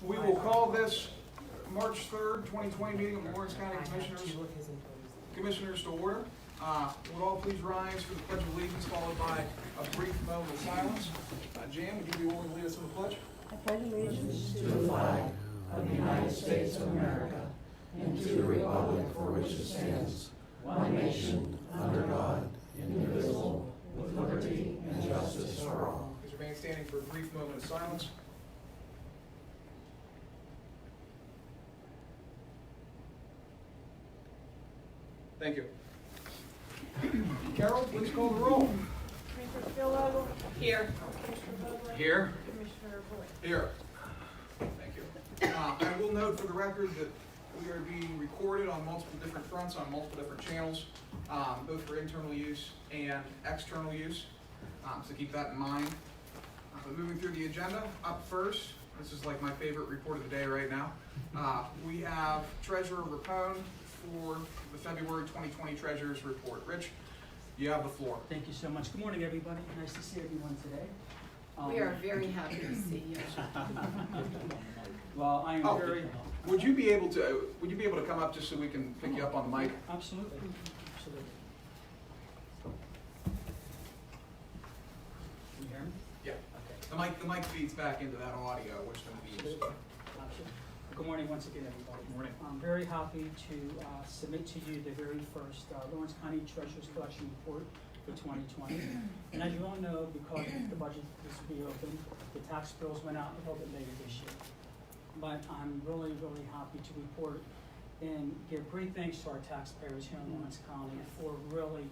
We will call this March 3rd, 2020 meeting of the Lawrence County Commissioners to order. Would all please rise for the Pledge of Allegiance, followed by a brief moment of silence. Jan, would you be willing to lead us in the pledge? I pledge allegiance to the flag of the United States of America and to the republic for which it stands, one nation, under God, indivisible, with liberty and justice for all. Please remain standing for a brief moment of silence. Thank you. Carol, please call the roll. Commissioner Spillover. Here. Commissioner Vogler. Here. Commissioner Boyd. Here. Thank you. I will note for the record that we are being recorded on multiple different fronts, on multiple different channels, both for internal use and external use, so keep that in mind. But moving through the agenda, up first, this is like my favorite report of the day right now. We have Treasurer Rapone for the February 2020 Treasurer's Report. Rich, you have the floor. Thank you so much. Good morning, everybody. Nice to see everyone today. We are very happy to see you. Well, I am very. Would you be able to come up just so we can pick you up on the mic? Absolutely. Absolutely. Can you hear me? Yeah. Okay. The mic feeds back into that audio, which then we use. Absolutely. Good morning once again, everybody. Good morning. I'm very happy to submit to you the very first Lawrence County Treasurer's Collection Report for 2020. And as you all know, because the budget was reopened, the tax bills went out a little bit later this year. But I'm really, really happy to report and give great thanks to our taxpayers here in Lawrence County for really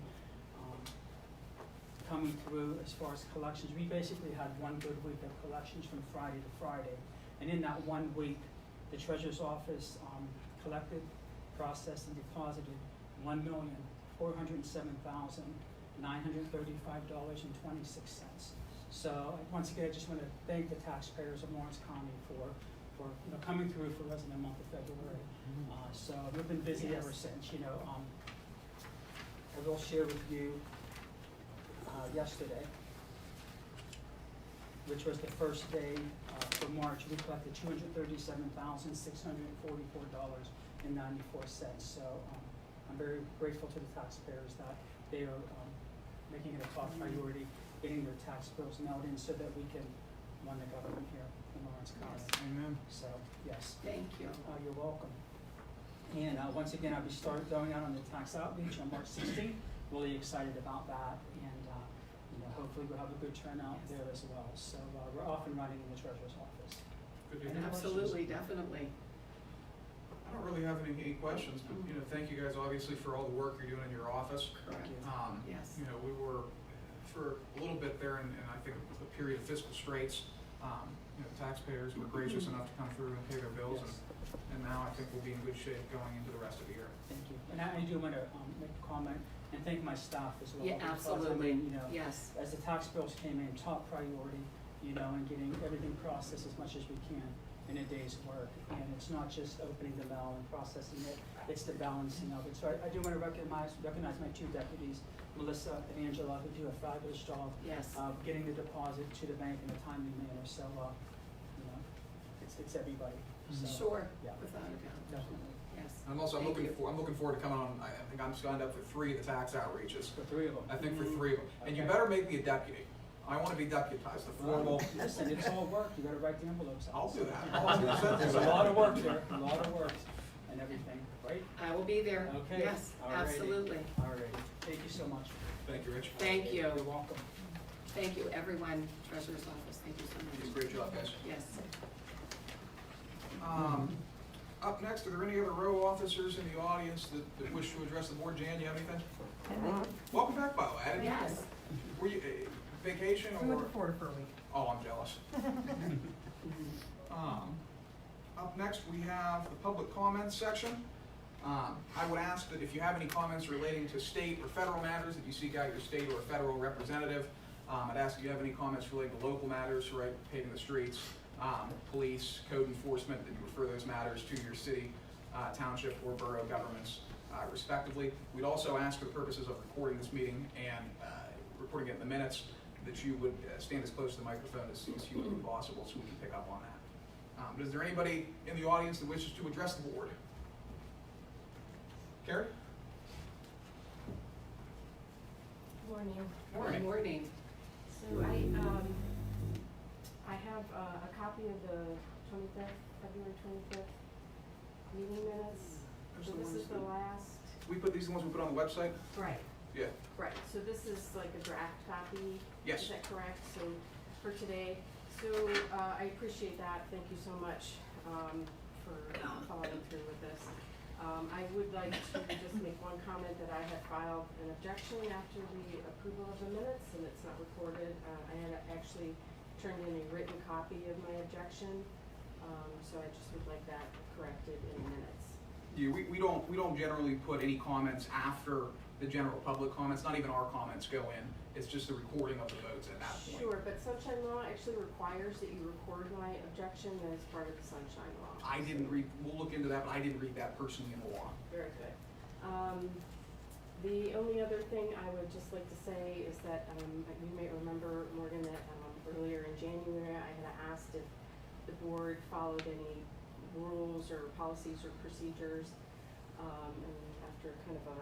coming through as far as collections. We basically had one good week of collections from Friday to Friday. And in that 1 week, the Treasurer's Office collected, processed, and deposited $1,407,935.26. So once again, I just want to thank the taxpayers of Lawrence County for coming through for us in the month of February. So we've been busy ever since. I will share with you yesterday, which was the first day for March, we collected $237,644.94. So I'm very grateful to the taxpayers that they are making it a top priority, getting their tax bills mailed in so that we can run the government here in Lawrence County. Yes. Amen. So, yes. Thank you. You're welcome. And once again, I'll be going out on the tax outreach on March 16th. Really excited about that. And hopefully we'll have a good turnout there as well. So we're off and running in the Treasurer's Office. Good to hear. Absolutely, definitely. I don't really have any questions, but thank you guys obviously for all the work you're doing in your office. Correct. Yes. We were for a little bit there, and I think a period of fiscal straits. Taxpayers were gracious enough to come through and pay their bills, Yes. and now I think we'll be in good shape going into the rest of the year. Thank you. And I do want to make a comment and thank my staff as well. Yeah, because, absolutely. Yes. As the tax bills came in, top priority, and getting everything processed as much as we can in a day's work. And it's not just opening the mail and processing it, it's the balancing of it. So I do want to recognize my two deputies, Melissa and Angela, who do a fabulous job Yes. of getting the deposit to the bank in a timely manner. So, it's everybody. So, Sure. Yeah. Without a doubt. Definitely. Yes. I'm looking forward to coming on. I think I'm signed up for 3 of the tax outreaches. The three of them. I think for 3 of them. And you Okay. better make me a deputy. I want to be deputized. The formal. Listen, it's all work. You got to write the envelopes out. I'll do that. 100% There's do a that. lot of work there. A lot of work and everything, right? I will be there. Okay. Yes, Alrighty. absolutely. All right. Thank you so much. Thank you, Rich. Thank you. You're welcome. Thank you, everyone. Treasurer's Office, thank you so You did a much. great job, guys. Yes. Up next, are there any other row officers in the audience that wish to address the board? Jan, you have anything? Welcome back, by the way. Yes. Were you vacation We went or? to Florida for a week. Oh, I'm jealous. Up next, we have the public comments section. I would ask that if you have any comments relating to state or federal matters, that you seek out your state or federal representative. I'd ask if you have any comments relating to local matters, right, paving the streets, police, code enforcement, that you refer those matters to your city, township, or borough governments, respectively. We'd also ask for the purposes of recording this meeting and recording it in the minutes, that you would stand as close to the microphone as humanly possible so we can pick up on that. But is there anybody in the audience that wishes to address the board? Carrie? Morning. Good morning. So I have a copy of the February 25th meeting minutes. So this is the last. We put these the ones we put on the website? Right. Yeah. Right, so this is like a draft copy? Yes. Is that correct? So, for today, so, I appreciate that, thank you so much, for following through with this. I would like to just make one comment that I had filed an objection after the approval of the minutes, and it's not recorded. I had actually turned in a written copy of my objection, so I just would like that corrected in the minutes. Yeah, we don't generally put any comments after the general public comments, not even our comments go in. It's just the recording of the votes at that point. Sure, but sunshine law actually requires that you record my objection as part of the sunshine law. I didn't read, we'll look into that, but I didn't read that personally in the law. Very good. The only other thing I would just like to say is that, you may remember, Morgan, that earlier in January, I had asked if the board followed any rules or policies or procedures. And after kind of a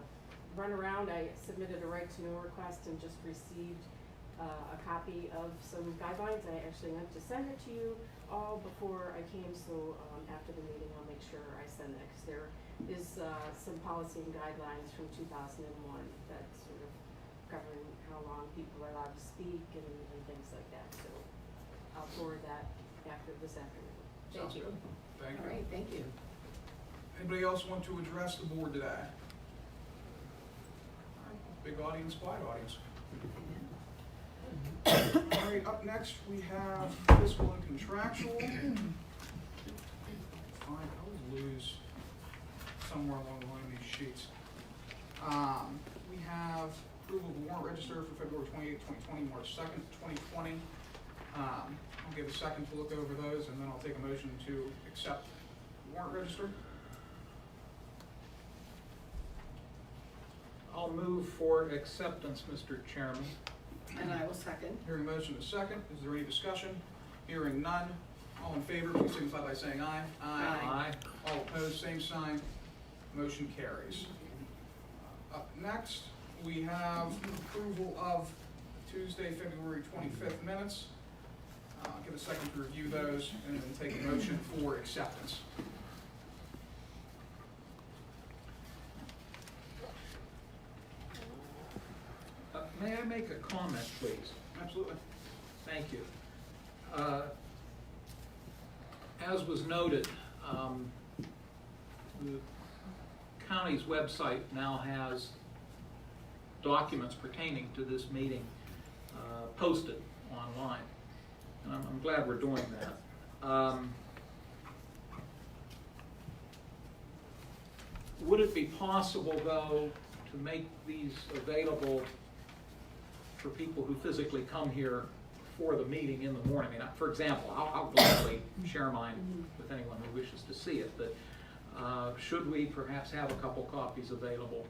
runaround, I submitted a right to know request and just received a copy of some guidelines. I actually meant to send it to you all before I came, so after the meeting I'll make sure I send that, because there is some policy and guidelines from 2001 that sort of govern how long people are allowed to speak and things like that. So I'll forward that after this afternoon. Sounds good. Thank you. All right, thank you. Anybody else want to address the board today? Big audience, quiet audience. All right, up next we have fiscal and contractual. Fine, I always lose somewhere along the line these sheets. We have approval of the warrant register for February 28th, 2020, March 2nd, 2020. I'll give a second to look over those, and then I'll take a motion to accept the warrant register. I'll move for acceptance, Mr. Chairman. And I will second. Hearing motion is second. Is there any discussion? Hearing none. All in favor, please signify by saying aye. Aye. All opposed, same sign. Motion carries. Up next, we have approval of Tuesday, February 25th minutes. Give a second to review those and then take a motion for acceptance. May I make a comment, please? Absolutely. Thank you. As was noted, the county's website now has documents pertaining to this meeting posted online. And I'm glad we're doing that. Would it be possible, though, to make these available for people who physically come here for the meeting in the morning? I mean, for example, I'll gladly share mine with anyone who wishes to see it, but should we perhaps have a couple copies available,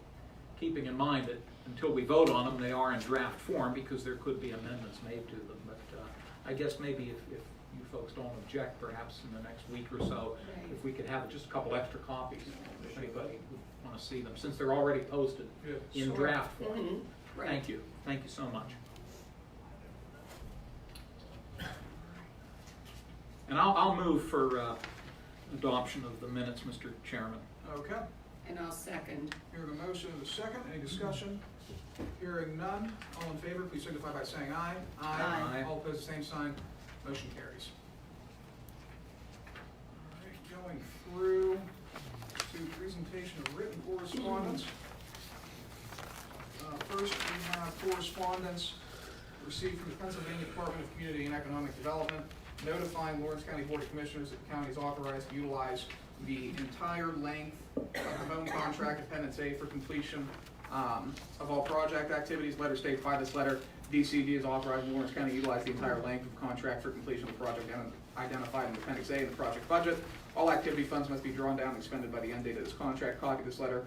keeping in mind that until we vote on them, they are in draft form because there could be amendments made to them. But I guess maybe if you folks don't object, perhaps in the next week or so, if we could have just a couple extra copies, if anybody would want to see them, since they're already posted in Sure. draft form. Mhm. Right. Thank you. Thank you so much. And I'll move for adoption of the minutes, Mr. Chairman. Okay. And I'll second. Hearing a motion and a second. Any discussion? Hearing none. All in favor, please signify by saying aye. Aye. All opposed, same sign. Motion carries. All right, going through to presentation of written correspondence. First, we have correspondence received from the Pennsylvania Department of Community and Economic Development notifying Lawrence County Board of Commissioners that the county is authorized to utilize the entire length of the home contract Appendix A for completion of all project activities. Letter states by this letter, DCD is authorizing Lawrence County to utilize the entire length of contract for completion of the project identified in Appendix A in the project budget. All activity funds must be drawn down and expended by the end date of this contract. Copy of this letter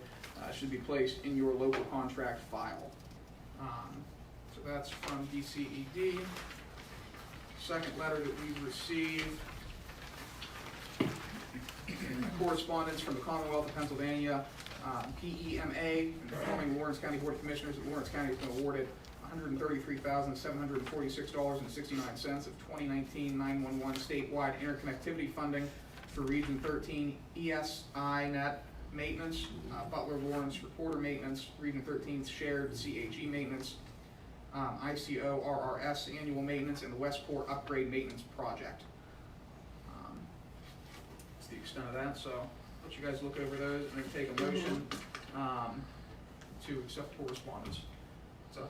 should be placed in your local contract file. So that's from DCED. Second letter that we've received Correspondence from the Commonwealth of Pennsylvania, PEMA, informing Lawrence County Board of Commissioners that Lawrence County has been awarded $133,746.69 of 2019 911 statewide interconnectivity funding for Region 13 ESI net maintenance, Butler Lawrence reporter maintenance, Region 13 shared CHE maintenance, ICO RRS annual maintenance, and the Westport upgrade maintenance project. That's the extent of that, so let you guys look over those and then take a motion to accept correspondence. So,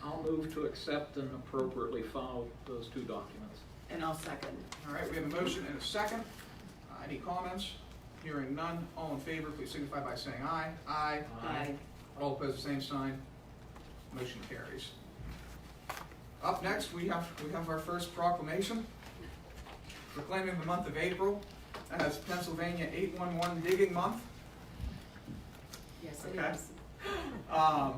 I'll move to accept and appropriately file those two documents. And I'll second. all right, we have a motion and a second. Any comments? Hearing none, all in favor, please signify by saying aye. Aye. Aye. All opposed, the same sign. Motion carries. Up next, we have our first proclamation proclaiming the month of April as Pennsylvania 811 Digging Month. Yes, it Okay. is. I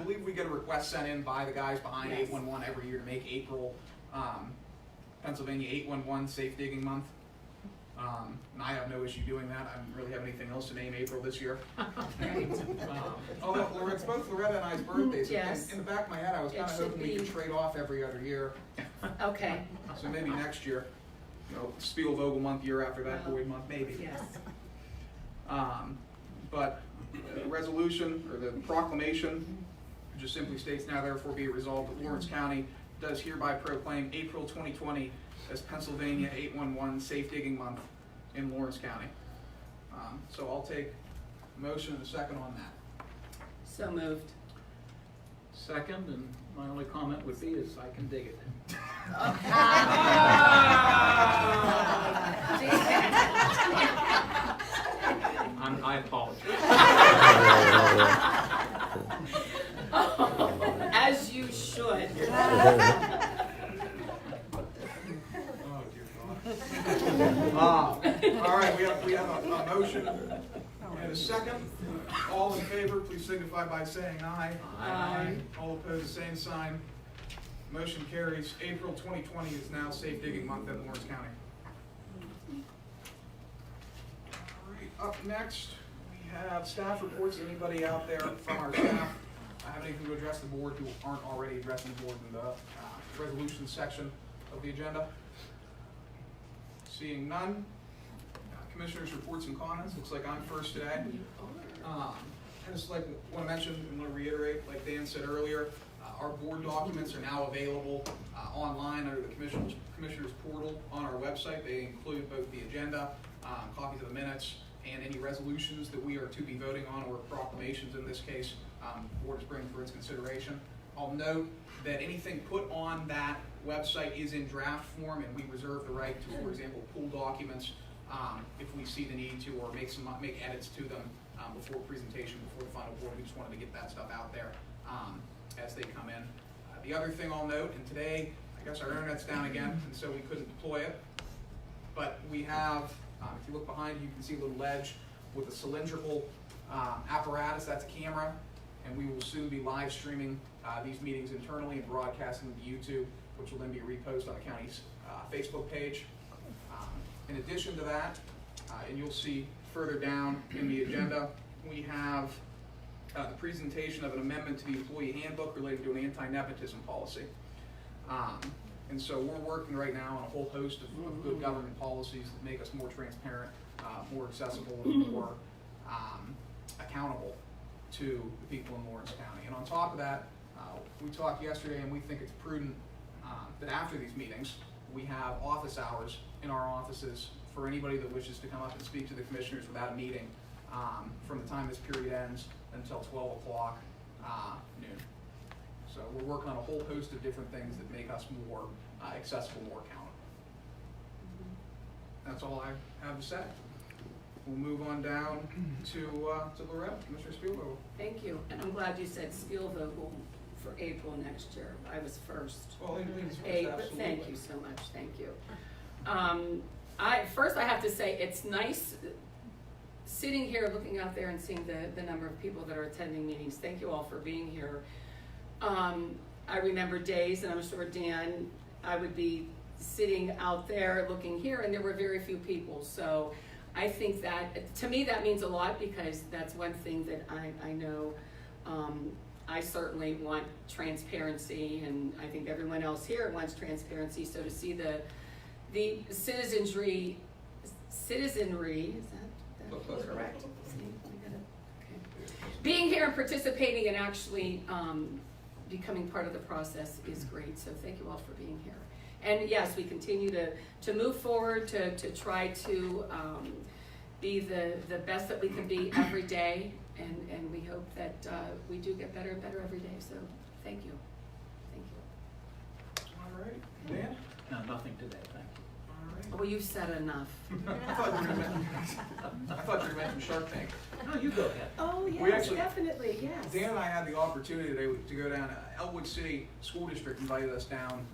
believe we get a request sent in by the guys behind Yes. 811 every year to make April Pennsylvania 811 Safe Digging Month. And I have no issue doing that. I don't really have anything else to name April this year. Although it's both Loretta and I's birthdays. Yes. In the back of my head, I was It kind of should hoping we could be. trade off every other year. Okay, So maybe next year, Spielvogel month, year after that, Well, Boyd month, maybe. yes. But the resolution, or the proclamation, just simply states, now therefore be it resolved that Lawrence County does hereby proclaim April 2020 as Pennsylvania 811 Safe Digging Month in Lawrence County. So I'll take a motion and a second on that. So moved. Second, and my only comment would be is I can dig it. I apologize. As you should. Oh, dear God. All right, we have a motion and a second. All in favor, please signify by saying aye. Aye. All opposed, the same sign. Motion carries. April 2020 is now Safe Digging Month in Lawrence County. All right, up next, we have staff reports. Anybody out there from our staff have anything to address the board who aren't already addressing the board in the resolution section of the agenda? Seeing none. Commissioners' reports and comments. Looks like I'm first today. I just want to mention and want to reiterate, like Dan said earlier, our board documents are now available online under the Commissioners portal on our website. They include both the agenda, copies of the minutes, and any resolutions that we are to be voting on, or proclamations in this case, the board is bringing for its consideration. I'll note that anything put on that website is in draft form, and we reserve the right to, for example, pull documents if we see the need to, or make edits to them before presentation, before the final board. We just wanted to get that stuff out there as they come in. The other thing I'll note, and today, I guess our internet's down again, and so we couldn't deploy it, but we have, if you look behind you, you can see a little ledge with a cylindrical apparatus. That's a camera, and we will soon be live streaming these meetings internally and broadcasting to YouTube, which will then be reposted on the county's Facebook page. In addition to that, and you'll see further down in the agenda, we have the presentation of an amendment to the employee handbook related to an anti-nepotism policy. And so we're working right now on a whole host of good government policies that make us more transparent, more accessible, and more accountable to the people in Lawrence County. And on top of that, we talked yesterday, and we think it's prudent that after these meetings, we have office hours in our offices for anybody that wishes to come up and speak to the commissioners without a meeting from the time this period ends until 12 o'clock noon. So we're working on a whole host of different things that make us more accessible, more accountable. That's all I have to say. We'll move on down to Loretta, Commissioner Spielvogel. Thank you, and I'm glad you said Spielvogel for April next year. I was first. Well, But thank you so much, thank you. First I have to say, it's nice sitting here, looking out there and seeing the number of people that are attending meetings. Thank you all for being here. I remember days, and I'm sure Dan, I would be sitting out there looking here, and there were very few people. So I think that, to me, that means a lot, because that's one thing that I know, I certainly want transparency, and I think everyone else here wants transparency, so to see the citizenry, is that correct? See, we gotta, okay. Being here and participating and actually, becoming part of the process is great, so thank you all for being here. And yes, we continue to move forward, to try to be the best that we can be every day, and we hope that we do get better and better every day, so thank you. Thank you. All right, Dan? No, nothing today, thank you. All right. Well, you've said enough. I thought you were mentioning Shark Tank. No, you go ahead. Oh, We yes, actually- definitely, yes. Dan and I had the opportunity to go down. Elwood City School District invited us down.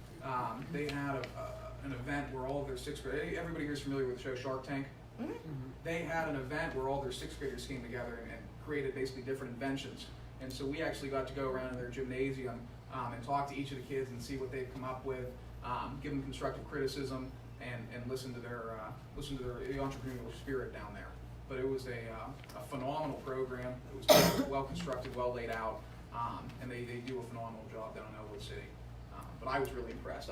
They had an event where all of their sixth grade. Everybody here is familiar with the show Shark Tank. Mm-hmm. They had an event where all their sixth graders came together and created basically different inventions. And so we actually got to go around in their gymnasium and talk to each of the kids and see what they've come up with, give them constructive criticism, and listen to their the entrepreneurial spirit down there. But it was a phenomenal program. It was well constructed, well laid out, and they do a phenomenal job down in Elwood City. But I was really impressed.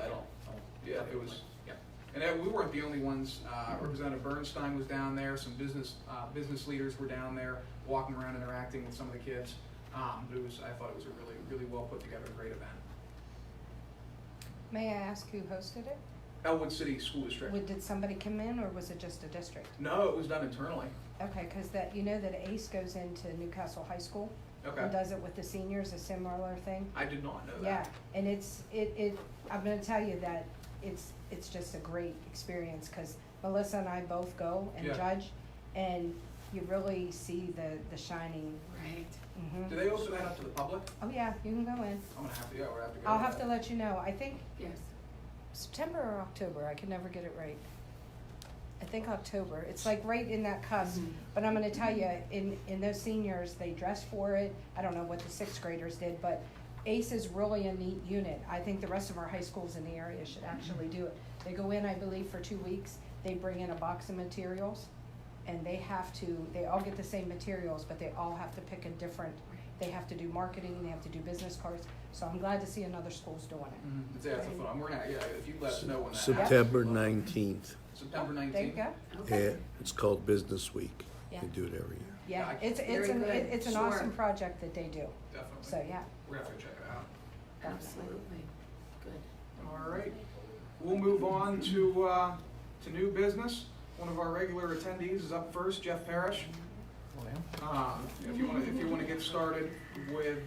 Yeah, it was. Yeah. And we weren't the only ones. Representative Bernstein was down there. Some business leaders were down there, walking around, interacting with some of the kids. I thought it was a really well put together, great event. May I ask who hosted it? Elwood City School District. Did somebody come in, or was it just a district? No, it was done internally. Okay, because that, you know that ACE goes into Newcastle High School and Okay. does it with the seniors, a similar thing. I did not know Yeah, that. and I'm gonna tell you that it's just a great experience, because Melissa and I both go and Yeah. judge, and you really see the shining. Right. Mhm. Do they open that up to the public? Oh, yeah, you can go in. I'm gonna have to. Yeah, we'll have to go. I'll have to let you know. I think Yes. September or October, I can never get it right. I think October, it's like right in that cusp, Mhm. but I'm gonna tell you, in those seniors, they dressed for it. I don't know what the sixth graders did, but ACE is really a neat unit. I think the rest of our high schools in the area should actually do it. They go in, I believe, for 2 weeks, they bring in a box of materials, and they all get the same materials, but they all have to pick a different, they have to do marketing, they have to do business cards, so I'm glad to see another school's doing it. That's a fun. We're gonna. Yeah, if you let us know when that September 19th. September There you 19th. go. Okay. It's called Business Week. Yeah. They do it every year. Yeah, Yeah, it's Very an good. it's an Sure. awesome project that they do, Definitely. so yeah. We're gonna have to check it out. Absolutely. Good. All right. We'll move on to new business. One of our regular attendees is up first, Jeff Parrish. If you want to get started with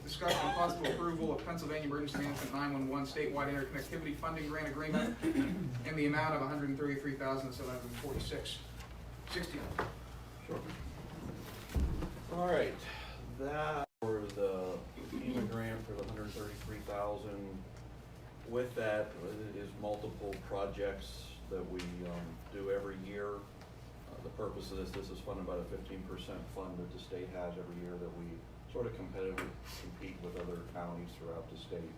discussion and possible approval of Pennsylvania Emergency Management 911 statewide interconnectivity funding grant agreement in the amount of $133,746.60. Sure. All right, that for the FEMA grant for the $133,000. With that is multiple projects that we do every year. The purpose of this is funded by the 15% fund that the state has every year that we sort of competitively compete with other counties throughout the state,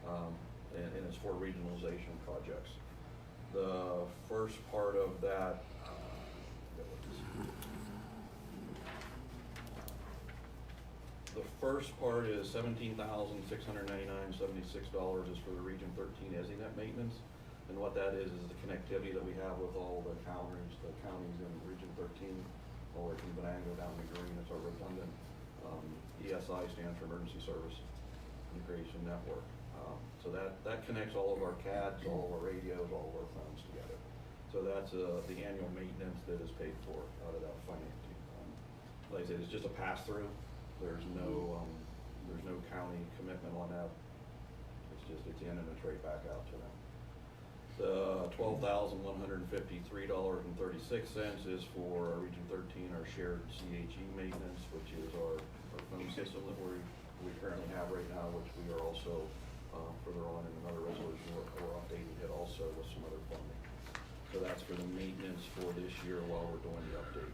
and it's for regionalization projects. The first part of that, the first part is $17,699.76 is for the Region 13 EZNet maintenance. And what that is the connectivity that we have with all the counties in Region 13, all the way from Venango down to Green. It's our redundant ESI stands for Emergency Service Integration Network. So that connects all of our CADs, all of our radios, all of our phones together. So that's the annual maintenance that is paid for out of that financing. Like I said, it's just a pass-through. There's no county commitment on that. It's in and it's right back out to them. The $12,153.36 is for our Region 13, our shared CHE maintenance, which is our phone system that we currently have right now, which we are also further on in another resolution we're updating it also with some other funding. So that's for the maintenance for this year while we're doing the update.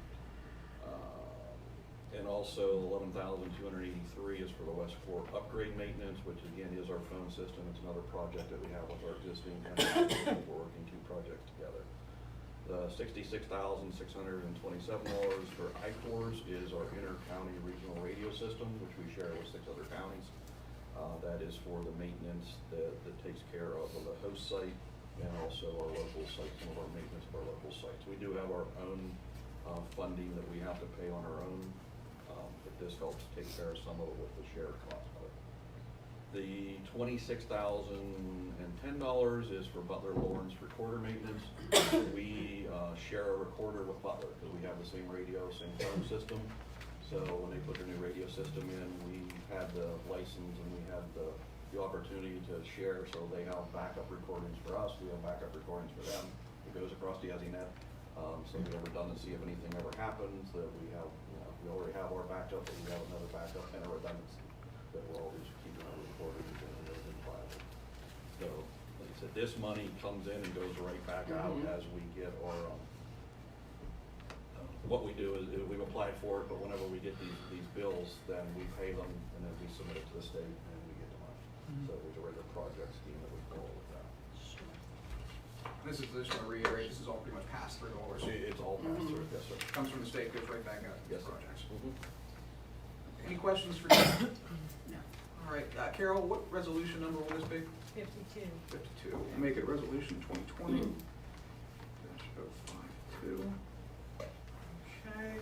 And also $11,283 is for the West Fork upgrade maintenance, which again is our phone system. It's another project that we have with our existing, and we're working two projects together. The $66,627 for ICORS is our inter-county regional radio system, which we share with 6 other counties. That is for the maintenance that takes care of the host site and also our local site, some of our maintenance of our local sites. We do have our own funding that we have to pay on our own, but this helps take care of some of it with the shared cost of it. The $26,010 is for Butler Lawrence recorder maintenance. We share a recorder with Butler because we have the same radio, same phone system. So when they put their new radio system in, we had the license and we had the opportunity to share. So they have backup recordings for us. We have backup recordings for them. It goes across the EZNet. So we have redundancy if anything ever happens. That we have, we already have our backup, but we have another backup and a redundancy that we're always keeping our recordings and those in file. So, like I said, this money comes in and goes right back out as we get our. What we do is we've applied for it, but whenever we get these bills, then we pay them and then we submit it to the state and we get the money. So there's a regular project scheme that we follow with that. This is, I just want to reiterate, this is all pretty much passed through all our. It's all passed through, yes, sir. Comes from the state, goes right back out to Yes, the sir. projects. Mhm. Any questions for Dan? No. All right, Carol, what resolution number will this be? 52. 52. We'll make it resolution 2020-052. Okay.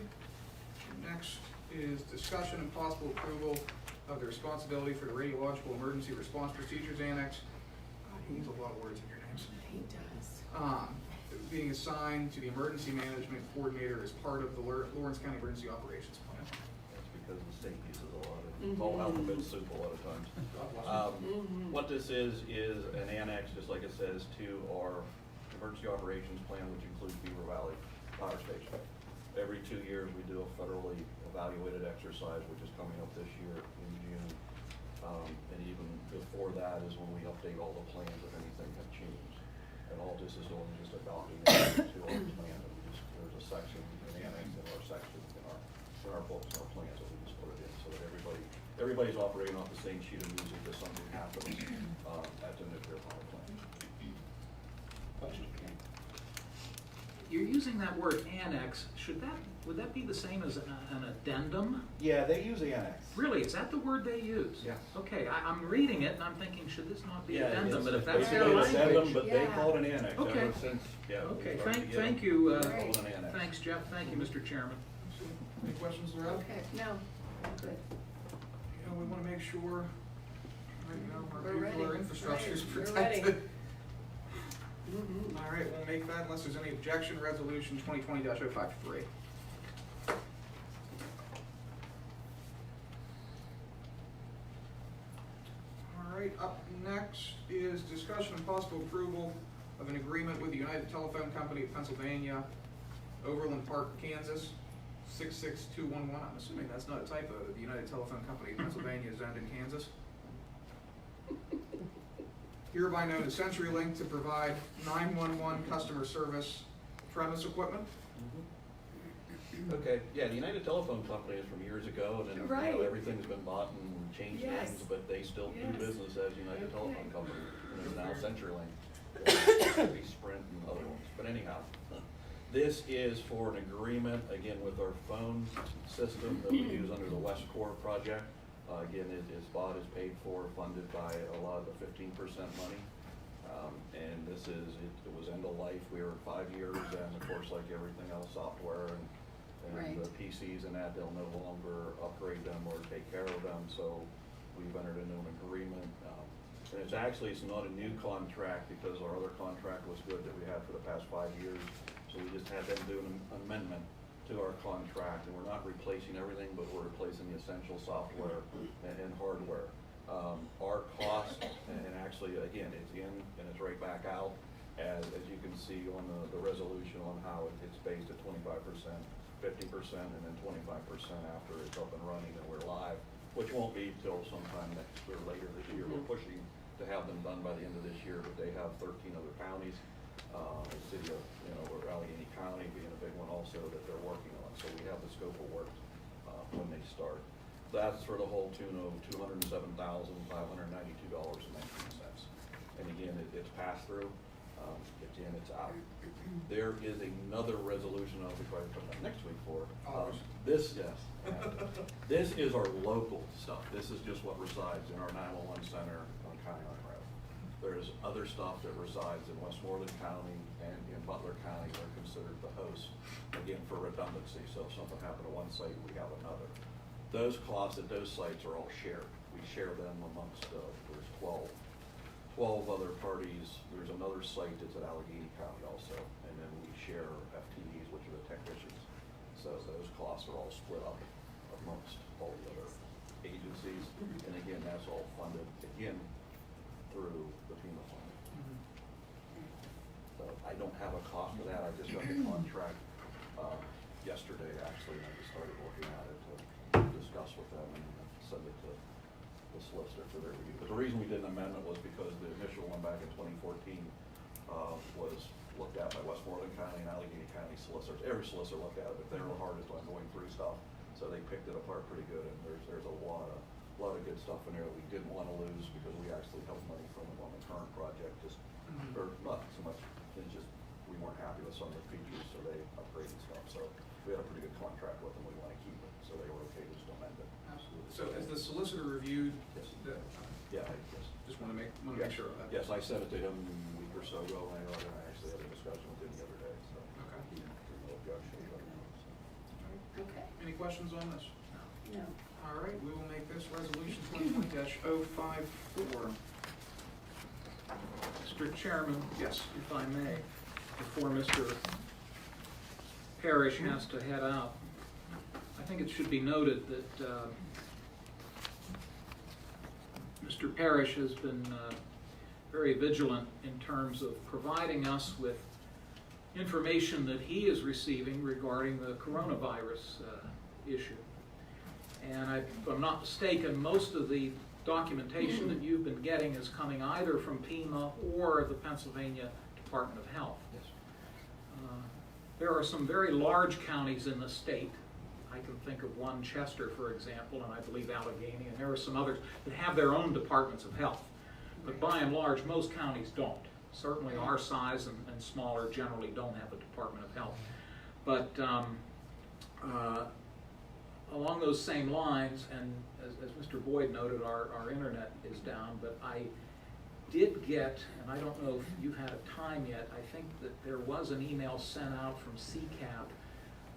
Next is discussion and possible approval of the responsibility for the radiological emergency response procedures annex. God, he needs a lot of words in your names. He does. Being assigned to the emergency management coordinator as part of the Lawrence County Emergency Operations Plan. That's because the state uses a lot of, it's all alphabet soup a lot of times. What this is an annex, just like it says, to our emergency operations plan, which includes Beaver Valley Power Station. Every 2 years, we do a federally evaluated exercise, which is coming up this year in June. And even before that is when we update all the plans if anything had changed. And all this is doing is just adopting it to our plan. And there's a section, an annex in our section, in our books, in our plans, that we just put it in so that everybody's operating off the same sheet of music if something happens at the nuclear power plant. You're using that word annex, would that be the same as an addendum? Yeah, they use the annex. Really, is that the word they use? Yeah. Okay, I'm reading it and I'm thinking, should this not be Yeah, addendum, it's but if that's their basically an addendum, language. but they Yeah. call it an annex Okay. ever since, yeah. we Okay, started to get thank them. you, They call it an annex. thanks Jeff, thank you, Mr. Chairman. Any questions, Loretta? Okay, no, good. We want to make sure, right now, We're our nuclear ready. infrastructure is We're ready. protected. All right, we'll make that unless there's any objection. Resolution 2020-053. All right, up next is discussion and possible approval of an agreement with the United Telephone Company of Pennsylvania, Overland Park, Kansas, 66211. I'm assuming that's not a typo, that the United Telephone Company of Pennsylvania is owned in Kansas. Hereby known as CenturyLink, to provide 911 customer service premise equipment. Okay, yeah, the United Telephone Company is from years ago, and then, Right. everything's been bought and changed Yes. names, but they still do Yes. business as United Okay. Telephone Company, and it's now CenturyLink. Could be Sprint and other ones, but anyhow, this is for an agreement, again, with our phone system that we use under the West Core project. Again, it is bought, is paid for, funded by a lot of the 15% money. And this is, it was end of life, we were 5 years, and of course, like everything else, software and Right. the PCs and that, they'll no longer upgrade them or take care of them, so we've entered into an agreement. And it's not a new contract because our other contract was good that we had for the past 5 years, so we just had them do an amendment to our contract, and we're not replacing everything, but we're replacing the essential software and hardware. Our cost, and actually, again, it's in and it's right back out, as you can see on the resolution on how it's based at 25%, 50%, and then 25% after it's up and running and we're live, which won't be till sometime next year, later this year. We're pushing to have them done by the end of this year, but they have 13 other counties. The city of, or Allegheny County being a big one also that they're working on, so we have the scope of work when they start. That's for the whole tune of $207,592.19. And again, it's pass through. Again, it's out. There is another resolution I'll be trying to put that next week for. This is our local stuff. This is just what resides in our 911 center on County Line Road. There's other stuff that resides in Westmoreland County and in Butler County. They're considered the host, again, for redundancy. So if something happened at one site, we have another. Those costs at those sites are all shared. We share them amongst, there's 12 other parties. There's another site that's at Allegheny County also, and then we share FTEs, which are the technicians. So those costs are all split up amongst all the other agencies. And again, that's all funded, again, through the FEMA fund. So I don't have a cost for that. I just got the contract yesterday, actually, and I just started looking at it to discuss with them and send it to the solicitor for their review. But the reason we did an amendment was because the initial one back in 2014 was looked at by Westmoreland County and Allegheny County solicitors. Every solicitor looked at it, but they were the hardest on going through stuff, so they picked it apart pretty good. And there's a lot of good stuff in there that we didn't want to lose because we actually held money from them on the current project. Just or not so much. It's just we weren't happy with some of the features, so they upgraded stuff. So we had a pretty good contract with them. We want to keep it, so they were okay to just amend it. Absolutely. So has the solicitor reviewed Yes. the, Yeah, yes. just want to make sure of that? Yes, I sent it to him a week or so ago, and I actually had a discussion with him the other day, so. Okay. There's no objection, but, so. Okay. Any questions on this? No. All right, we will make this resolution 2020-054. Mr. Chairman, Yes. if I may, before Mr. Parrish has to head out, I think it should be noted that Mr. Parrish has been very vigilant in terms of providing us with information that he is receiving regarding the coronavirus issue. And if I'm not mistaken, most of the documentation that you've been getting is coming either from FEMA or the Pennsylvania Department of Health. Yes. There are some very large counties in the state. I can think of one, Chester, for example, and I believe Allegheny, and there are some others that have their own departments of health. But by and large, most counties don't. Certainly our size and smaller generally don't have a Department of Health. But along those same lines, and as Mr. Boyd noted, our internet is down, but I did get, and I don't know if you've had a time yet, I think that there was an email sent out from CCAP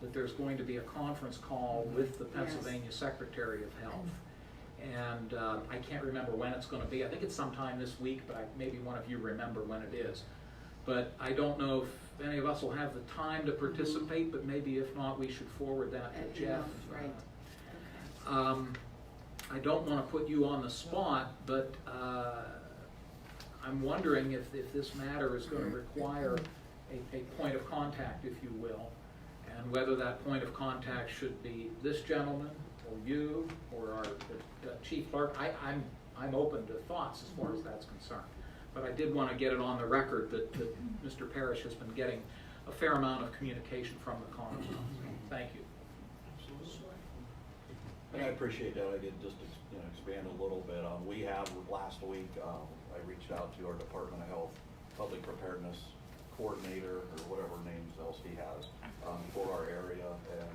that there's going to be a conference call with the Pennsylvania Secretary of Health. And I can't remember when it's going to be. I think it's sometime this week, but maybe one of you remember when it is. But I don't know if any of us will have the time to participate, but maybe if not, we should forward that to Jeff. Right. I don't want to put you on the spot, but I'm wondering if this matter is going to require a point of contact, if you will, and whether that point of contact should be this gentleman, or you, or our chief clerk. I'm open to thoughts as far as that's concerned. But I did want to get it on the record that Mr. Parrish has been getting a fair amount of communication from the Congress. Thank you. And I appreciate that. I did just expand a little bit on, we have last week, I reached out to our Department of Health Public Preparedness Coordinator, or whatever names else he has, for our area. And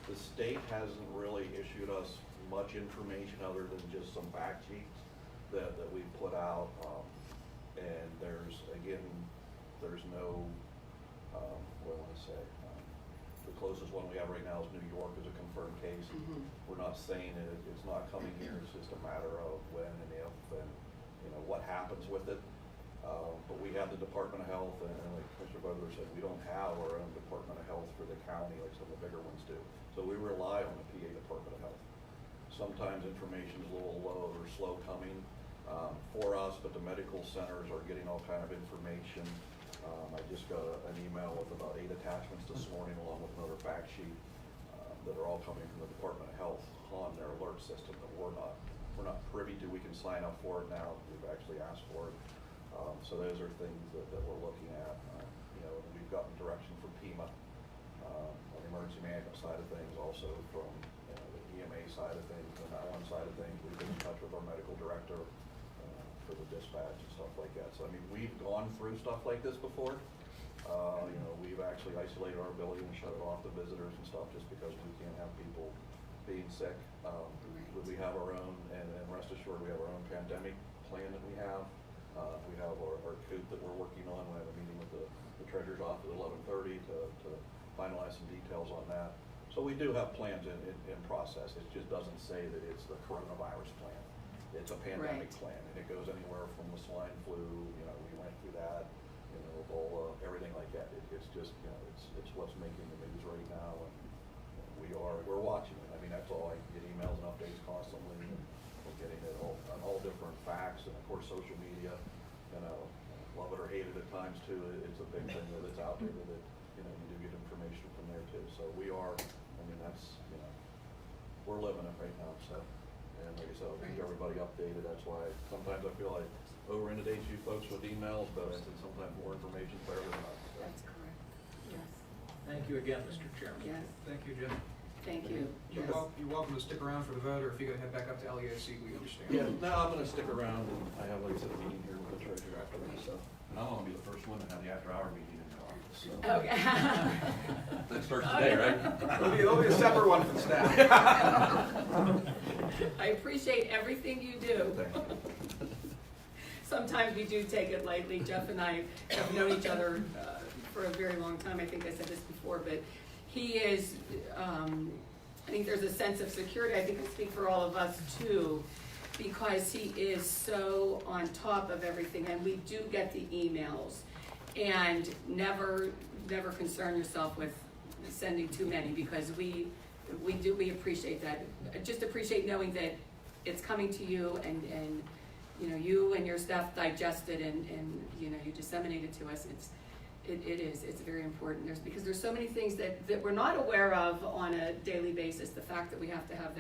the state hasn't really issued us much information other than just some fact sheets that we put out. And there's no, what do I want to say? The closest one we have right now is New York is a confirmed case. We're not saying it's not coming here. It's just a matter of when and if and what happens with it. But we have the Department of Health, and like Commissioner Bugler said, we don't have our own Department of Health for the county like some of the bigger ones do. So we rely on the PA Department of Health. Sometimes information is a little low or slow coming for us, but the medical centers are getting all kind of information. I just got an email with about 8 attachments this morning, along with another fact sheet that are all coming from the Department of Health on their alert system that we're not privy to. We can sign up for it now. We've actually asked for it. So those are things that we're looking at. We've gotten direction from FEMA on the emergency management side of things, also from the EMA side of things, and that one side of things. We've been in touch with our medical director for the dispatch and stuff like that. So I mean, we've gone through stuff like this before, You know, we've actually isolated our building and shut it off to visitors and stuff just because we can't have people being sick. We have our own, and rest assured, we have our own pandemic plan that we have. We have our COOP that we're working on. We have a meeting with the treasurer's office at 11:30 to finalize some details on that. So we do have plans in process. It just doesn't say that it's the coronavirus plan. It's a pandemic Right. plan, and it goes anywhere from the swine flu, you know, we went through that, you know, Ebola, everything like that. It's just, you know, it's what's making the news right now, and we're watching it. I mean, that's all. I get emails and updates constantly, and we're getting it all on all different facts, and of course, social media, you know, love it or hate it at times too. It's a big thing that's out there that, you know, you do get information from there too. So we are, I mean, that's, you know, we're living it right now, so. And like I said, I'll keep everybody updated. That's why sometimes I feel like over-inundate you folks with emails, but I think sometimes more information is better than not. So. That's correct. Yes, Thank you again, Mr. Chairman. yes, Thank you, Jim. thank you. You're Yes. you're welcome to stick around for the vote, or if you gotta head back up to LEOC, we understand. Yeah, no, I'm gonna stick around, and I have, like I said, a meeting here with the treasurer after this, so. And I'm gonna be the first one to have the after-hour meeting in the office, so. Okay. That starts today, right? It'll be a separate one from staff. I appreciate everything you do. Sometimes we do take it lightly. Jeff and I have known each other for a very long time. I think I said this before, but he is, I think there's a sense of security. I think I speak for all of us too, because he is so on top of everything, and we do get the emails. And never concern yourself with sending too many, because we appreciate that. Just appreciate knowing that it's coming to you, and you know, you and your staff digest it, and you know, you disseminate it to us. It's very important. Because there's so many things that we're not aware of on a daily basis. The fact that we have to have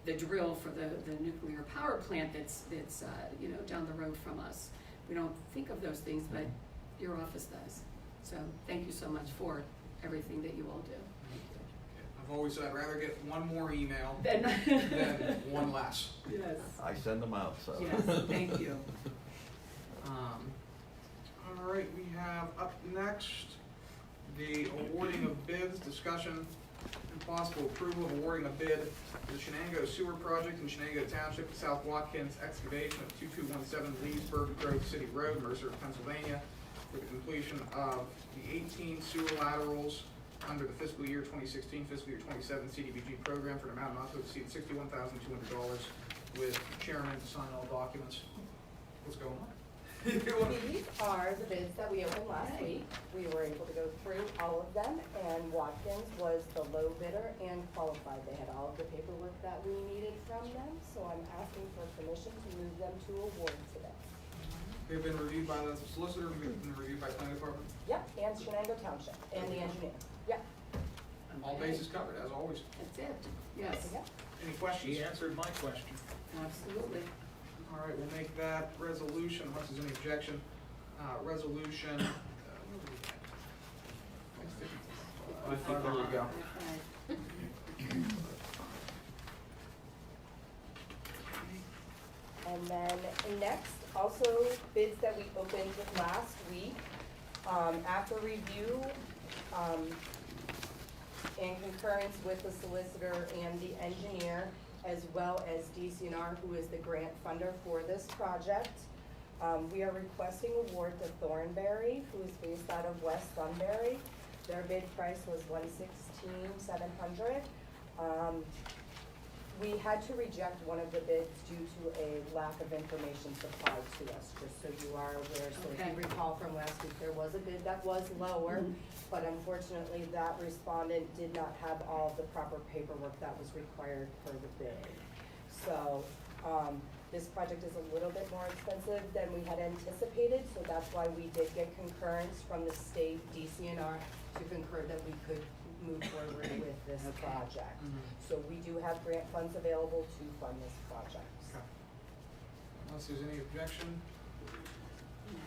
the drill for the nuclear power plant that's you know, down the road from us. We don't think of those things, but your office does. So thank you so much for everything that you all do. I've always said I'd rather get one more email Then than one less. yes, I send them out, so. yes, thank you. All right, we have up next the awarding of bids, discussion and possible approval of awarding a bid for the Shenango Sewer Project in Shenango Township, South Watkins excavation of 2217 Leesburg Grove City Road, Mercer, Pennsylvania, for the completion of the 18 sewer laterals under the fiscal year 2016, fiscal year 27 CDBG program for an amount not to exceed $61,200, with the chairman to sign all documents. What's going on? These are the bids that we opened last week. We were able to go through all of them, and Watkins was the low bidder and qualified. They had all of the paperwork that we needed from them, so I'm asking for permission to move them to award today. They've been reviewed by the solicitor, they've been reviewed by planning department. Yep, and Shenango Township, and the engineer. Yep. All bases covered, as always. That's it. Yes, Yep. Any questions? She answered my question. absolutely. All right, we'll make that resolution, unless there's any objection, resolution. There we go. And then next, also bids that we opened last week. After review, in concurrence with the solicitor and the engineer, as well as DCNR, who is the grant funder for this project, we are requesting award to Thornberry, who is based out of West Sunbury. Their bid price was $116,700. We had to reject one of the bids due to a lack of information supplied to us, just so you are aware. So if Okay. you recall from last week, there was a bid that was lower, but unfortunately that respondent did not have all the proper paperwork that was required for the bid. So, this project is a little bit more expensive than we had anticipated, so that's why we did get concurrence from the state DCNR to concur that we could move forward with this Okay. project. Mhm. So we do have grant funds available to fund this project. Okay. Unless there's any objection,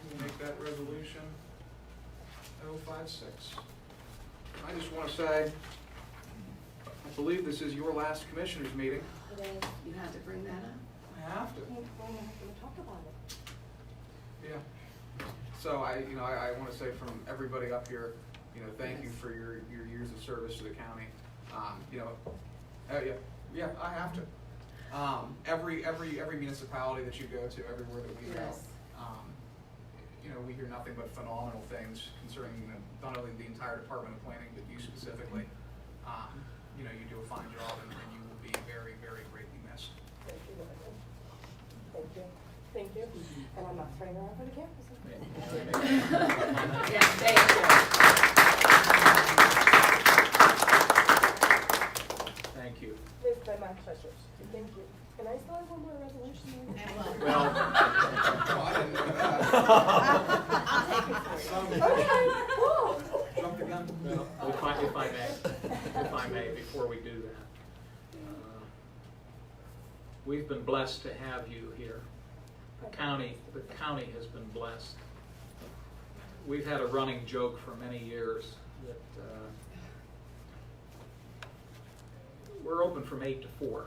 we'll make that resolution 056. I just want to say, I believe this is your last commissioners meeting. It is. You had to bring that up? I have to. We're gonna talk about it. Yeah. So I want to say from everybody up here, thank you for your years of service to the county. Yeah, I have to. Every municipality that you go to, everywhere that we go, Yes. we hear nothing but phenomenal things concerning not only the entire Department of Planning, but you specifically. You do a fine job, and you will be very, very greatly missed. Thank you, Morgan. Thank you. Thank you. And I'm not turning around for the campus. Yeah, thank you. Thank you. It's been my pleasure. Thank you. And I still have one more resolution. Well, Oh, I didn't know that. I'll take it for you. Okay, cool. Jump the gun. if I may, before we do that, we've been blessed to have you here. The county has been blessed. We've had a running joke for many years that we're open from 8 to 4.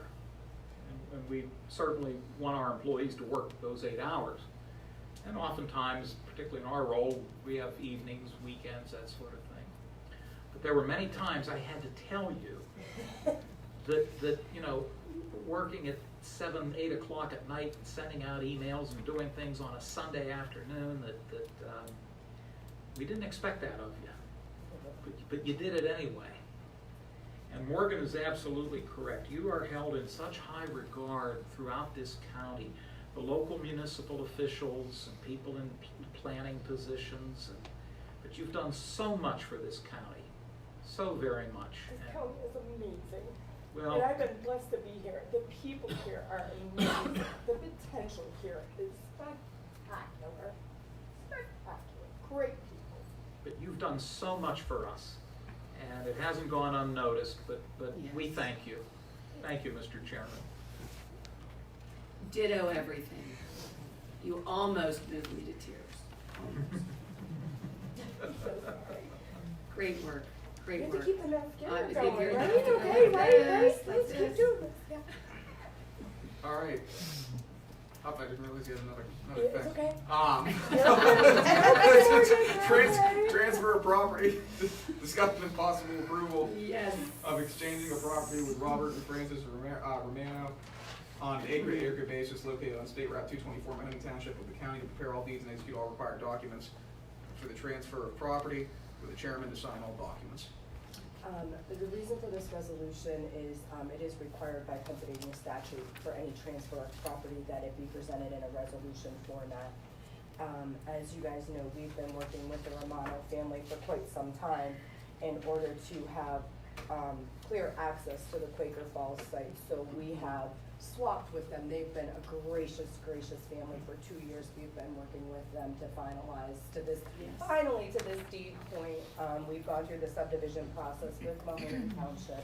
And we certainly want our employees to work those 8 hours. And oftentimes, particularly in our role, we have evenings, weekends, that sort of thing. But there were many times I had to tell you that working at 7, 8 o'clock at night and sending out emails and doing things on a Sunday afternoon that we didn't expect that of you. But you did it anyway. And Morgan is absolutely correct. You are held in such high regard throughout this county. The local municipal officials and people in planning positions. But you've done so much for this county. So very much. This county is amazing. Well, And I've been blessed to be here. The people here are amazing. The potential here is spectacular. Spectacular. Great people. but you've done so much for us. And it hasn't gone unnoticed, but we Yes. thank you. Thank you, Mr. Chairman. Ditto everything. You almost moved me to tears. Almost. Great work, You great have to work. keep the mascara I think going, you're right? doing Okay, it. right? Yes, Let's like keep this. doing this. Yeah. All right. Oh, I didn't realize you had another It's thing. okay. Transfer of property, discussion and possible approval Yes. of exchanging a property with Robert and Francis Romano on an acre-to-acre basis located on State Route 224, Mahoney Township, with the county to prepare all deeds and execute all required documents for the transfer of property, with the chairman to sign all documents. The reason for this resolution is, it is required by Pennsylvania statute for any transfer of property that it be presented in a resolution format. As you guys know, we've been working with the Romano family for quite some time in order to have, clear access to the Quaker Falls site. So we have swapped with them. They've been a gracious family for 2 years. We've been working with them to finalize to this, Yes. finally to this deed point. We've gone through the subdivision process with Mahoney Township,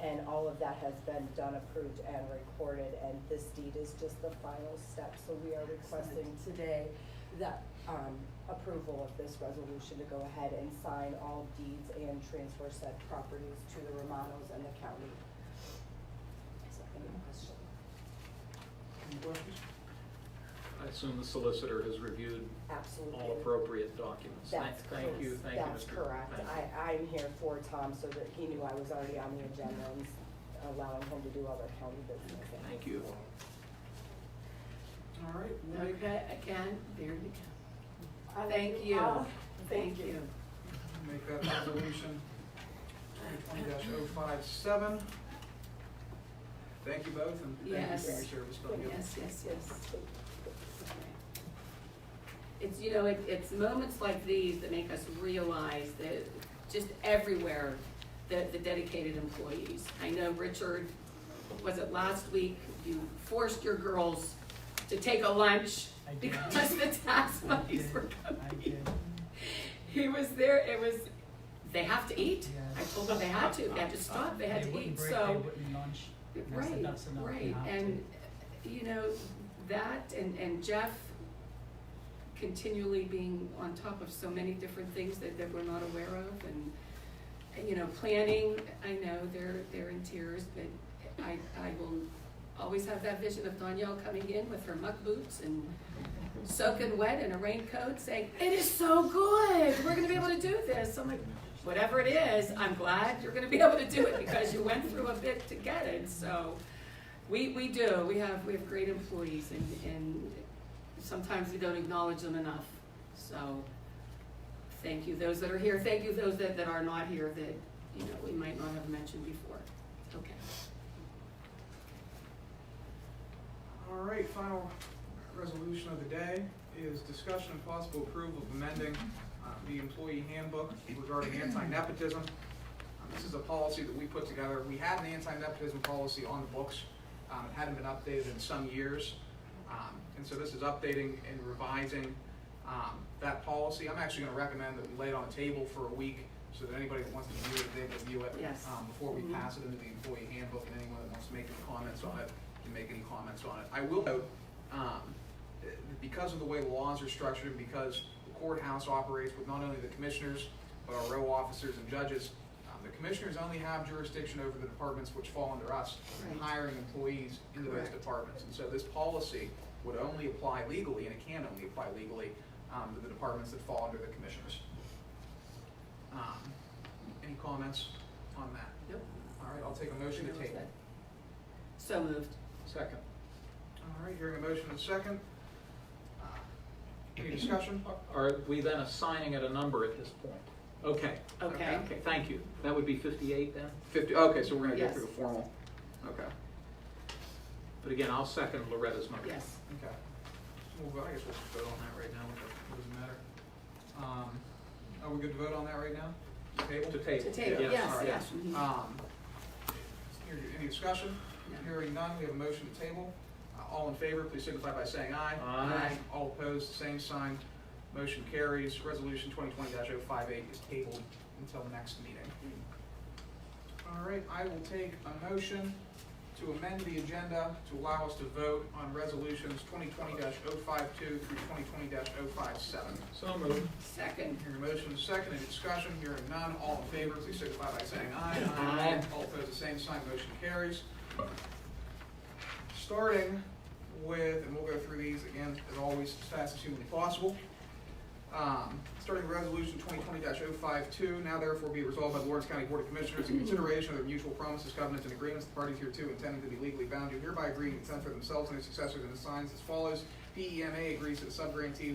and all of that has been done, approved, and recorded, and this deed is just the final step. So we are requesting today that, approval of this resolution to go ahead and sign all deeds and transfer said properties to the Romanos and the county. Is there any question? Any questions? I assume the solicitor has reviewed Absolutely. all appropriate documents. That's Thank you, correct. thank you, Mr. That's correct. Thank you. I'm here for Tom so that he knew I was already on the agenda and allowing him to do other county business. Thank you. All right. we'll make- Okay, again, there you go. I Thank you. Thank Thank you. you. Make that resolution 2020-057. Thank you both, and thank you Yes. for your service. Don't give- Yes, yes, yes. It's, it's moments like these that make us realize that just everywhere, the dedicated employees. I know, Richard, was it last week, you forced your girls to take a lunch I did. because the tax monies were I coming. did. He was there, they have to eat. I Yes. told them they had to stop, they had to wouldn't eat, break, so. They wouldn't lunch. And I said, Right, "That's enough, you right, have to." and, that, and Jeff continually being on top of so many different things that we're not aware of, and, planning, I know they're in tears, but I will always have that vision of Danielle coming in with her muck boots and soaking wet in a raincoat saying, "It is so good, we're gonna be able to do this." I'm like, whatever it is, I'm glad you're gonna be able to do it because you went through a bit to get it. So we do, we have great employees, and sometimes we don't acknowledge them enough. So thank you, those that are here. Thank you, those that are not here that, you know, we might not have mentioned before. Okay. All right, final resolution of the day is discussion and possible approval of amending the employee handbook regarding anti-nepotism. This is a policy that we put together. We had an anti-nepotism policy on the books. It hadn't been updated in some years. And so this is updating and revising that policy. I'm actually going to recommend that we lay it on a table for a week so that anybody that wants to view it, they can view it Yes. before we pass it into the employee handbook, and anyone that wants to make any comments on it can make any comments on it. I will note, because of the way the laws are structured, and because the courthouse operates with not only the commissioners, but our row officers and judges, the commissioners only have jurisdiction over the departments which fall under us, and hiring employees into those Correct. departments. And so this policy would only apply legally, and it can only apply legally, to the departments that fall under the commissioners. Any comments on that? Nope. All right, I'll take a motion to table. So moved. Second. All right, hearing a motion and a second. Any discussion? Are we then assigning it a number at this point? Okay. Okay. Okay, thank you. That would be 58 then? 50, okay, so we're gonna get Yes. through the formal. Okay, But again, I'll second Loretta's motion. Yes. okay. I guess we'll just vote on that right now, it doesn't matter. Are we good to vote on that right now? Table? To table. To table, Yeah, yes, all right. yes. Mhm. Any discussion? No. Hearing none, we have a motion to table. All in favor, please signify by saying aye. Aye. All opposed, same sign. Motion carries. Resolution 2020-058 is tabled until the next meeting. All right, I will take a motion to amend the agenda to allow us to vote on resolutions 2020-052 through 2020-057. So moved. Second. Hearing a motion and a second, any discussion? Hearing none, all in favor, please signify by saying aye. Aye. All opposed, the same sign, motion carries. Starting with, and we'll go through these again, as always, as fast as humanly possible. Starting with resolution 2020-052, now therefore be resolved by the Lawrence County Board of Commissioners in consideration of their mutual promises, covenants, and agreements, the parties hereto intending to be legally bound do hereby agree and consent for themselves and their successors and assigns as follows. PEMA agrees to the sub-grantee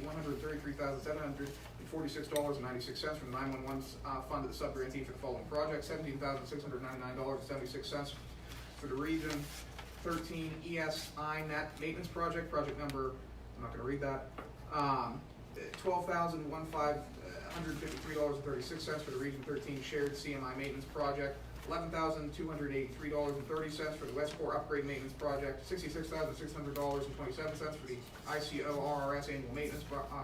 $133,746.96 from the 911 fund of the sub-grantee for the following projects: $17,699.76 for the Region 13 ESI net maintenance project, project number, I'm not going to read that, $12,153.36 for the Region 13 shared CMI maintenance project, $11,283.30 for the Westport upgrade maintenance project, $66,600.27 for the ICO-RRS annual maintenance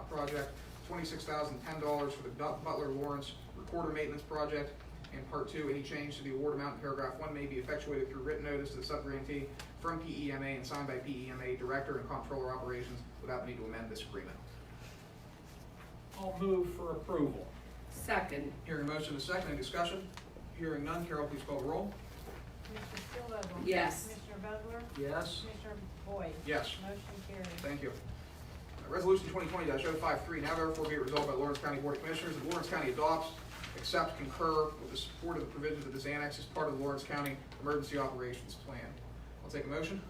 project, $26,010 for the Butler Lawrence recorder maintenance project. And part two, any change to the award amount in paragraph 1 may be effectuated through written notice to the sub-grantee from PEMA and signed by PEMA Director and Comptroller Operations without the need to amend this agreement. I'll move for approval. Second. Hearing a motion and a second, any discussion? Hearing none, Carol, please call the roll. Commissioner Steelvogel? Yes. Commissioner Vogler? Yes. Commissioner Boyd? Yes. Motion carries. Thank you. Resolution 2020-053, now therefore be it resolved by the Lawrence County Board of Commissioners that Lawrence County adopts, accept, concur with the support of the provisions of this annex as part of the Lawrence County Emergency Operations Plan. I'll take a motion.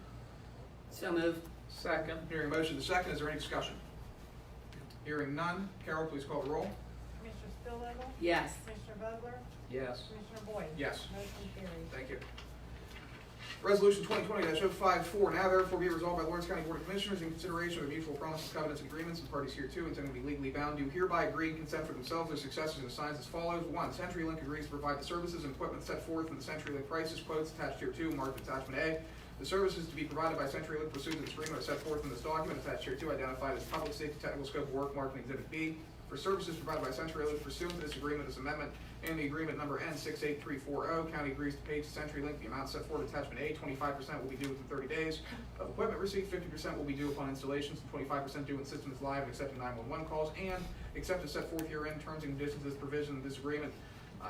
So moved. Second. Hearing a motion and a second, is there any discussion? Hearing none, Carol, please call the roll. Commissioner Steelvogel? Yes. Commissioner Vogler? Yes. Commissioner Boyd? Yes. Motion carries. Thank you. Resolution 2020-054, now therefore be resolved by the Lawrence County Board of Commissioners in consideration of the mutual promises, covenants, and agreements, and parties hereto intending to be legally bound do hereby agree and consent for themselves, their successors, and assigns as follows. 1. CenturyLink agrees to provide the services and equipment set forth in the CenturyLink prices quotes attached hereto, marked attachment A. The services to be provided by CenturyLink pursuant to this agreement are set forth in this document attached hereto, identified as public safety technical scope of work, marked in Exhibit B. For services provided by CenturyLink pursuant to this agreement, this amendment, and the agreement number N68340, county agrees to pay to CenturyLink the amount set forth attachment A. 25% will be due within 30 days of equipment receipt, 50% will be due upon installations, and 25% due when the system is live and accepting 911 calls, and except as set forth herein, terms and conditions of this provision of this agreement,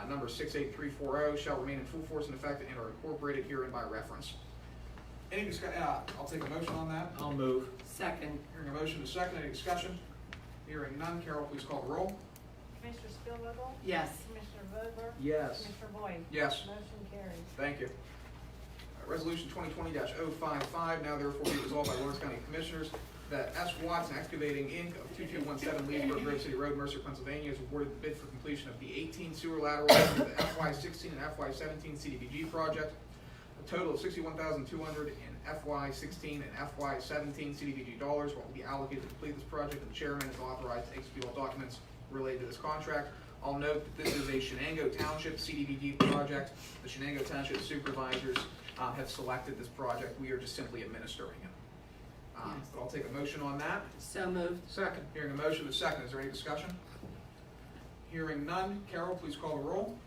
number 68340, shall remain in full force and effect and are incorporated herein by reference. I'll take a motion on that. I'll move. Second. Hearing a motion to second, any discussion? Hearing none, Carol, please call the roll. Commissioner Spielvogel? Yes. Commissioner Vogler? Yes. Commissioner Boyd? Yes. Motion carries. Thank you. Resolution 2020-055, now therefore be resolved by Lawrence County Commissioners that S. Watts Excavating Inc. of 2217 Leesburg, Grove City Road, Mercer, Pennsylvania, is awarded the bid for completion of the 18 sewer laterals for the FY16 and FY17 CDBG project. A total of $61,200 in FY16 and FY17 CDBG dollars will be allocated to complete this project. The chairman is authorized to execute all documents related to this contract. I'll note that this is a Shenango Township CDBG project. The Shenango Township supervisors have selected this project. We are just simply administering it. Yes. But I'll take a motion on that. So moved. Second. Hearing a motion to second, is there any discussion? Hearing none, Carol, please call the roll.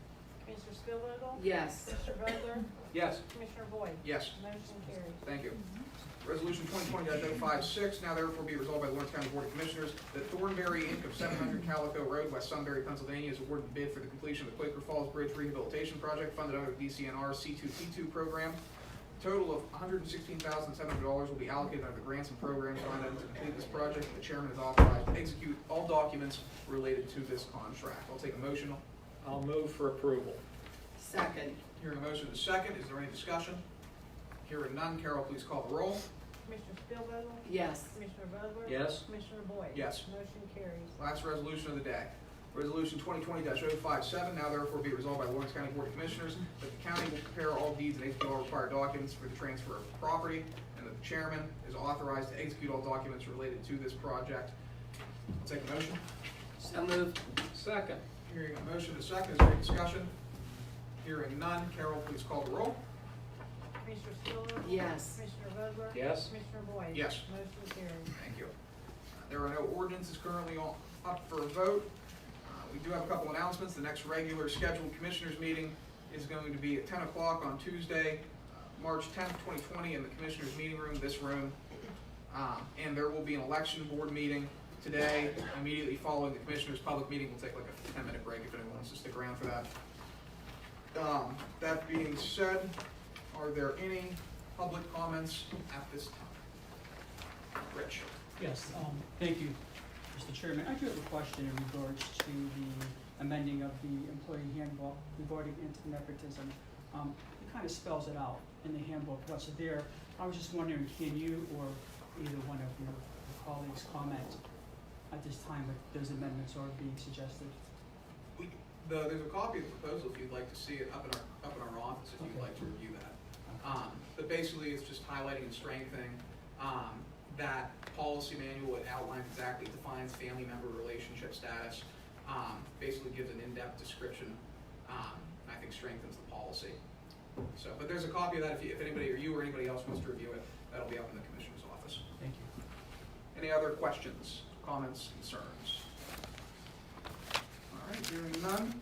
Commissioner Spielvogel? Yes. Commissioner Vogler? Yes. Commissioner Boyd? Yes. Motion carries. Thank you. Resolution 2020-056, now therefore be resolved by Lawrence County Board of Commissioners that Thornberry Inc. of 700 Calico Road, West Sunbury, Pennsylvania, is awarded the bid for the completion of the Quaker Falls Bridge Rehabilitation Project funded under the DCNR C2P2 program. A total of $116,700 will be allocated under the grants and programs line item to complete this project. The chairman is authorized to execute all documents related to this contract. I'll take a motion. I'll move for approval. Second. Hearing a motion to second, is there any discussion? Hearing none, Carol, please call the roll. Commissioner Spielvogel? Yes. Commissioner Vogler? Yes. Commissioner Boyd? Yes. Motion carries. Last resolution of the day. Resolution 2020-057, now therefore be resolved by Lawrence County Board of Commissioners that the county will prepare all deeds and execute all required documents for the transfer of property, and that the chairman is authorized to execute all documents related to this project. I'll take a motion. So moved. Second. Hearing a motion to second, is there any discussion? Hearing none, Carol, please call the roll. Commissioner Spielvogel? Yes. Commissioner Vogler? Yes. Commissioner Boyd? Yes. Motion carries. Thank you. There are no ordinances currently up for a vote. We do have a couple announcements. The next regular scheduled commissioners meeting is going to be at 10 o'clock on Tuesday, March 10th, 2020 in the commissioners meeting room, this room. And there will be an election board meeting today, immediately following the commissioners' public meeting. We'll take like a 10-minute break if anyone wants to stick around for that. That being said, are there any public comments at this time? Rich. Yes, thank you, Mr. Chairman. I do have a question in regards to the amending of the employee handbook regarding anti-nepotism. It kind of spells it out in the handbook, what's there. I was just wondering, can you or either one of your colleagues comment at this time if those amendments are being suggested? There's a copy of the proposal if you'd like to see it up in our office if you'd Okay. like to review that. But basically, it's just highlighting and strengthening that policy manual. It outlines exactly, defines family member relationship status, basically gives an in-depth description, I think strengthens the policy. So, but there's a copy of that if anybody or you or anybody else wants to review it, that'll be up in the commissioner's office. Thank you. Any other questions, comments, concerns? All right, hearing none,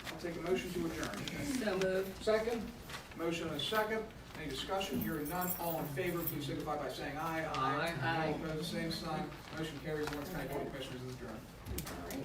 I'll take a motion to adjourn. So moved. Second. Motion and a second. Any discussion? Hearing none. All in favor, please signify by saying aye. Aye. Aye. All opposed, same sign. Motion carries. Lawrence County Board of Commissioners is adjourned. All right.